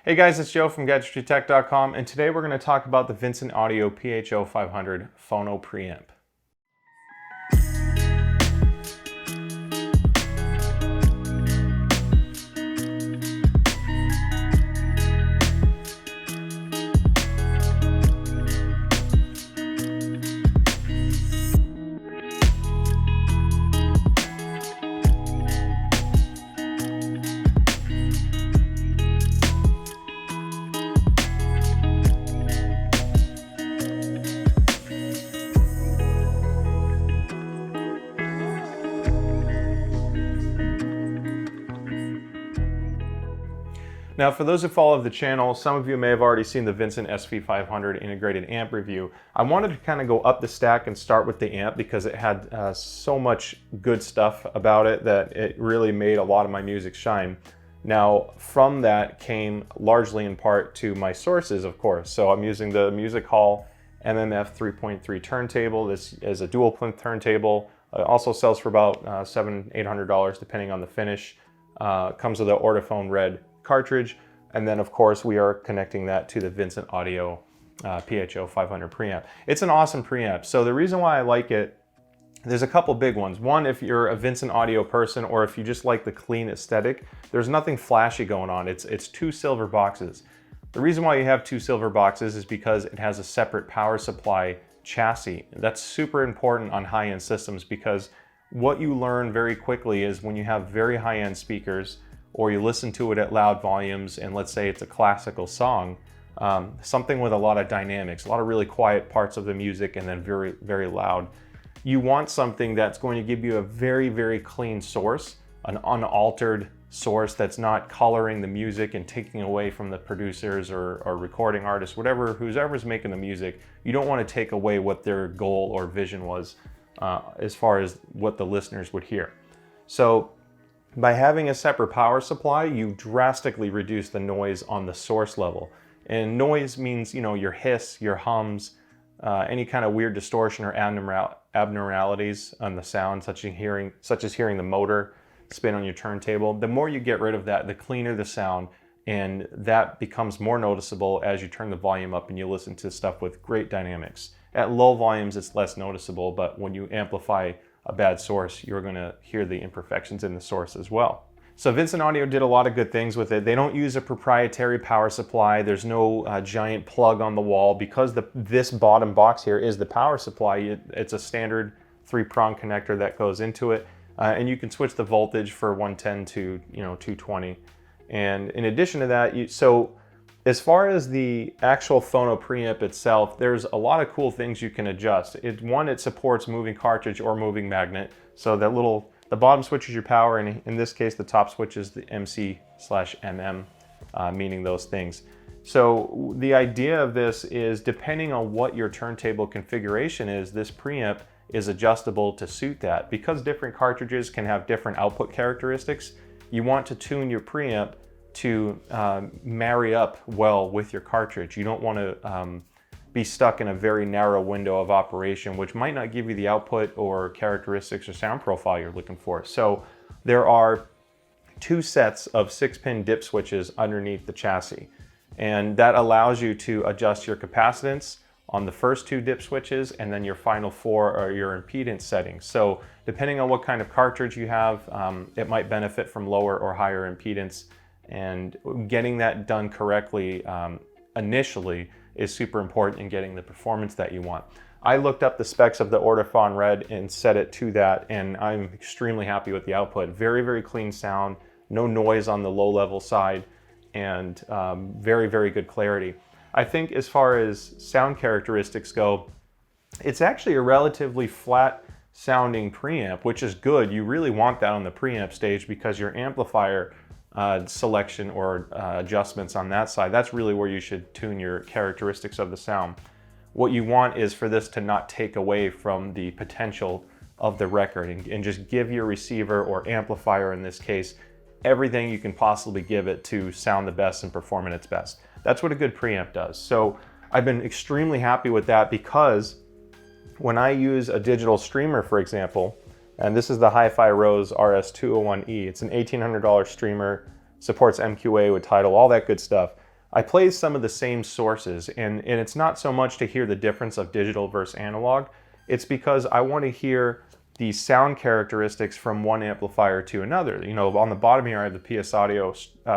Hey guys, it's Joe from GadgetryTech.com, and today we're going to talk about the Vincent Audio PHO-500 Phono Preamp. Now, for those who follow the channel, some of you may have already seen the Vincent SV500 integrated amp review. I wanted to kind of go up the stack and start with the amp because it had so much good stuff about it that it really made a lot of my music shine. Now, from that came largely in part to my sources, of course. So I'm using the Music Hall MMF 3.3 turntable. This is a dual plinth turntable. It also sells for about $700–800 depending on the finish. Comes with an Ortophone Red cartridge, and then of course we are connecting that to the Vincent Audio PHO-500 preamp. It's an awesome preamp. So the reason why I like it, there's a couple big ones. One, if you're a Vincent Audio person or if you just like the clean aesthetic, there's nothing flashy going on. It's two silver boxes. The reason why you have two silver boxes is because it has a separate power supply chassis. That's super important on high-end systems because what you learn very quickly is when you have very high-end speakers or you listen to it at loud volumes, and let's say it's a classical song, something with a lot of dynamics, a lot of really quiet parts of the music and then very, very loud. You want something that's going to give you a very, very clean source, an unaltered source that's not coloring the music and taking away from the producers or recording artists, whoever's making the music. You don't want to take away what their goal or vision was as far as what the listeners would hear. So by having a separate power supply, you drastically reduce the noise on the source level. And noise means, you know, your hiss, your hums, any kind of weird distortion or abnormalities on the sound, such as hearing the motor spin on your turntable. The more you get rid of that, the cleaner the sound, and that becomes more noticeable as you turn the volume up and you listen to stuff with great dynamics. At low volumes, it's less noticeable, but when you amplify a bad source, you're going to hear the imperfections in the source as well. So Vincent Audio did a lot of good things with it. They don't use a proprietary power supply. There's no giant plug on the wall because this bottom box here is the power supply. It's a standard 3-prong connector that goes into it, and you can switch the voltage for 110 to 220. And in addition to that, so as far as the actual Phono preamp itself, there's a lot of cool things you can adjust. One, it supports moving cartridge or moving magnet. So the bottom switch is your power, and in this case, the top switch is the MC/MM, meaning those things. So the idea of this is, depending on what your turntable configuration is, this preamp is adjustable to suit that. Because different cartridges can have different output characteristics, you want to tune your preamp to marry up well with your cartridge. You don't want to be stuck in a very narrow window of operation, which might not give you the output or characteristics or sound profile you're looking for. So there are 2 sets of 6-pin dip switches underneath the chassis, and that allows you to adjust your capacitance on the first 2 dip switches, and then your final 4 are your impedance settings. So depending on what kind of cartridge you have, it might benefit from lower or higher impedance. And getting that done correctly initially is super important in getting the performance that you want. I looked up the specs of the Ortophone Red and set it to that, and I'm extremely happy with the output. Very, very clean sound, no noise on the low level side, and very, very good clarity. I think as far as sound characteristics go, it's actually a relatively flat sounding preamp, which is good. You really want that on the preamp stage because your amplifier selection or adjustments on that side, that's really where you should tune your characteristics of the sound. What you want is for this to not take away from the potential of the record and just give your receiver or amplifier, in this case, everything you can possibly give it to sound the best and perform at its best. That's what a good preamp does. So I've been extremely happy with that because when I use a digital streamer, for example, and this is the Hi-Fi Rose RS201E. It's an $1,800 streamer, supports MQA with Tidal, all that good stuff. I play some of the same sources, and it's not so much to hear the difference of digital versus analog. It's because I want to hear the sound characteristics from one amplifier to another. You know, on the bottom here I have the PS Audio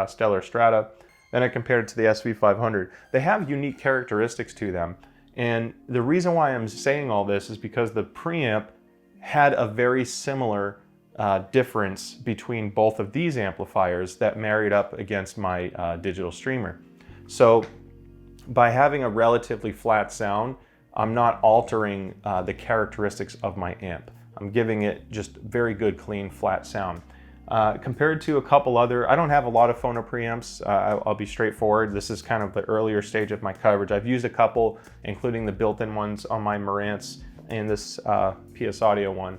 Stellar Strata, then I compared it to the SV500. They have unique characteristics to them, and the reason why I'm saying all this is because the preamp had a very similar difference between both of these amplifiers that married up against my digital streamer. So by having a relatively flat sound, I'm not altering the characteristics of my amp. I'm giving it just very good, clean, flat sound. Compared to a couple other, I don't have a lot of Phono preamps. I'll be straightforward. This is kind of the earlier stage of my coverage. I've used a couple, including the built-in ones on my Marantz and this PS Audio one.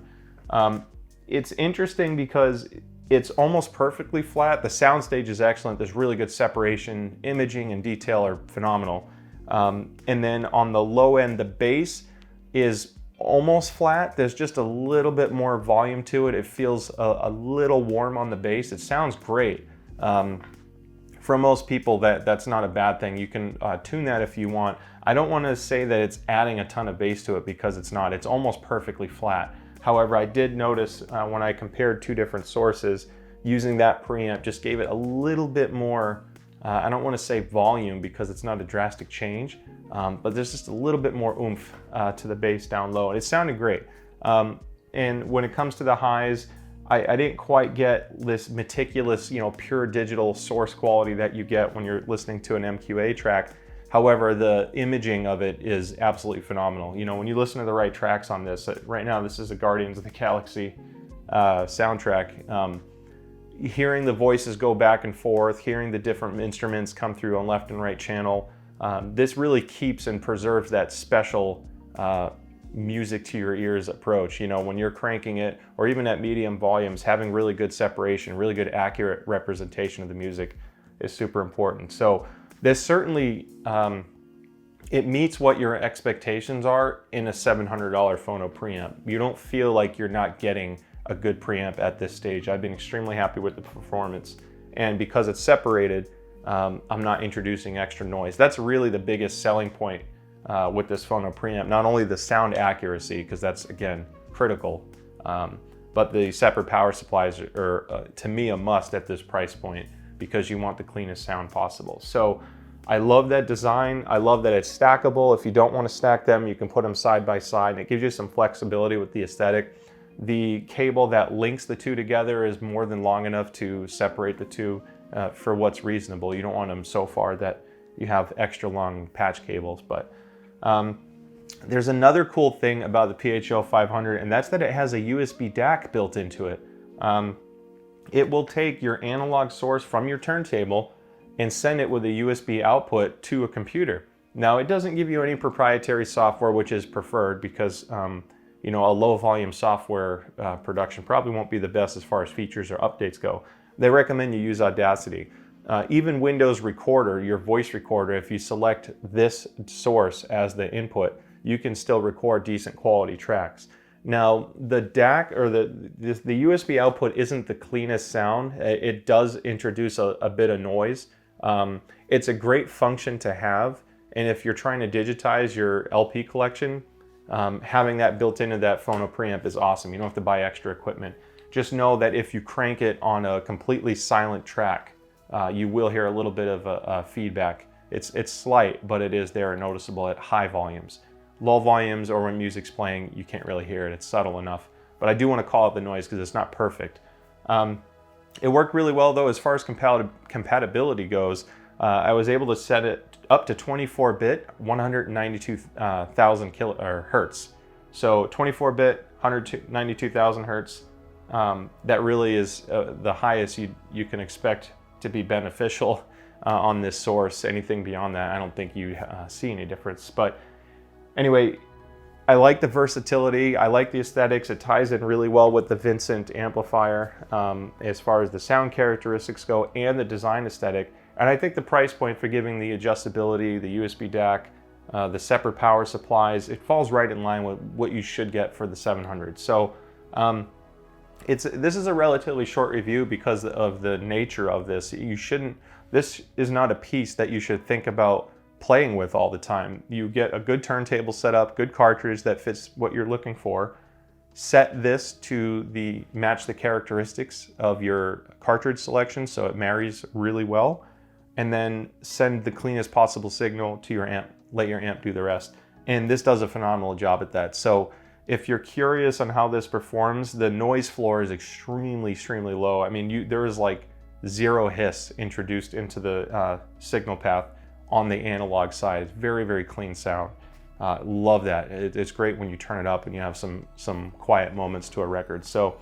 It's interesting because it's almost perfectly flat. The soundstage is excellent. There's really good separation. Imaging and detail are phenomenal. And then on the low end, the bass is almost flat. There's just a little bit more volume to it. It feels a little warm on the bass. It sounds great. For most people, that's not a bad thing. You can tune that if you want. I don't want to say that it's adding a ton of bass to it because it's not. It's almost perfectly flat. However, I did notice when I compared two different sources, using that preamp just gave it a little bit more, I don't want to say volume because it's not a drastic change, but there's just a little bit more oomph to the bass down low. And it sounded great. And when it comes to the highs, I didn't quite get this meticulous, pure digital source quality that you get when you're listening to an MQA track. However, the imaging of it is absolutely phenomenal. When you listen to the right tracks on this, right now this is a Guardians of the Galaxy soundtrack. Hearing the voices go back and forth, hearing the different instruments come through on left and right channel, this really keeps and preserves that special music to your ears approach. When you're cranking it, or even at medium volumes, having really good separation, really good accurate representation of the music is super important. So this certainly, it meets what your expectations are in a $700 Phono preamp. You don't feel like you're not getting a good preamp at this stage. I've been extremely happy with the performance, and because it's separated, I'm not introducing extra noise. That's really the biggest selling point with this Phono preamp. Not only the sound accuracy, because that's again critical, but the separate power supplies are to me a must at this price point, because you want the cleanest sound possible. So I love that design. I love that it's stackable. If you don't want to stack them, you can put them side by side, and it gives you some flexibility with the aesthetic. The cable that links the two together is more than long enough to separate the two for what's reasonable. You don't want them so far that you have extra long patch cables. But there's another cool thing about the PHO-500, and that's that it has a USB DAC built into it. It will take your analog source from your turntable and send it with a USB output to a computer. Now, it doesn't give you any proprietary software, which is preferred because a low volume software production probably won't be the best as far as features or updates go. They recommend you use Audacity. Even Windows Recorder, your voice recorder, if you select this source as the input, you can still record decent quality tracks. Now, the DAC, or the USB output, isn't the cleanest sound. It does introduce a bit of noise. It's a great function to have, and if you're trying to digitize your LP collection, having that built into that Phono preamp is awesome. You don't have to buy extra equipment. Just know that if you crank it on a completely silent track, you will hear a little bit of a feedback. It's slight, but it is there and noticeable at high volumes. Low volumes, or when music's playing, you can't really hear it. It's subtle enough. But I do want to call out the noise because it's not perfect. It worked really well though. As far as compatibility goes, I was able to set it up to 24-bit, 192,000 hertz. So 24-bit, 192,000 hertz. That really is the highest you can expect to be beneficial on this source. Anything beyond that, I don't think you see any difference. But anyway, I like the versatility. I like the aesthetics. It ties in really well with the Vincent amplifier as far as the sound characteristics go and the design aesthetic. And I think the price point for giving the adjustability, the USB DAC, the separate power supplies, it falls right in line with what you should get for the 700. So This is a relatively short review because of the nature of this. This is not a piece that you should think about playing with all the time. You get a good turntable setup, good cartridge that fits what you're looking for. Set this to match the characteristics of your cartridge selection so it marries really well, and then send the cleanest possible signal to your amp. Let your amp do the rest. And this does a phenomenal job at that. So if you're curious on how this performs, the noise floor is extremely low. I mean, there is like zero hiss introduced into the signal path on the analog side. Very clean sound. Love that. It's great when you turn it up and you have some quiet moments to a record. So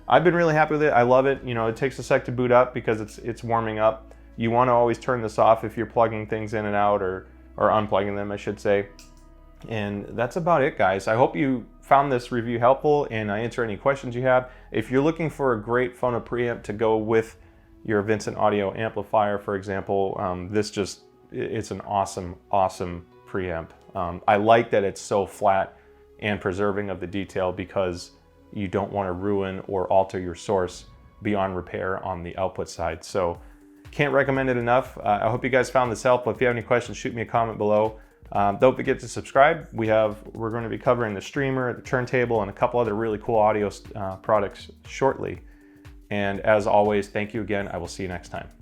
I've been really happy with it. I love it. You know, it takes a sec to boot up because it's warming up. You want to always turn this off if you're plugging things in and out, or unplugging them, I should say. And that's about it, guys. I hope you found this review helpful and I answer any questions you have. If you're looking for a great phono preamp to go with your Vincent audio amplifier, for example, it's an awesome preamp. I like that it's so flat and preserving of the detail because you don't want to ruin or alter your source beyond repair on the output side. So can't recommend it enough. I hope you guys found this helpful. If you have any questions, shoot me a comment below. Don't forget to subscribe. We're going to be covering the streamer, the turntable, and a couple other really cool audio products shortly. And as always, thank you again. I will see you next time.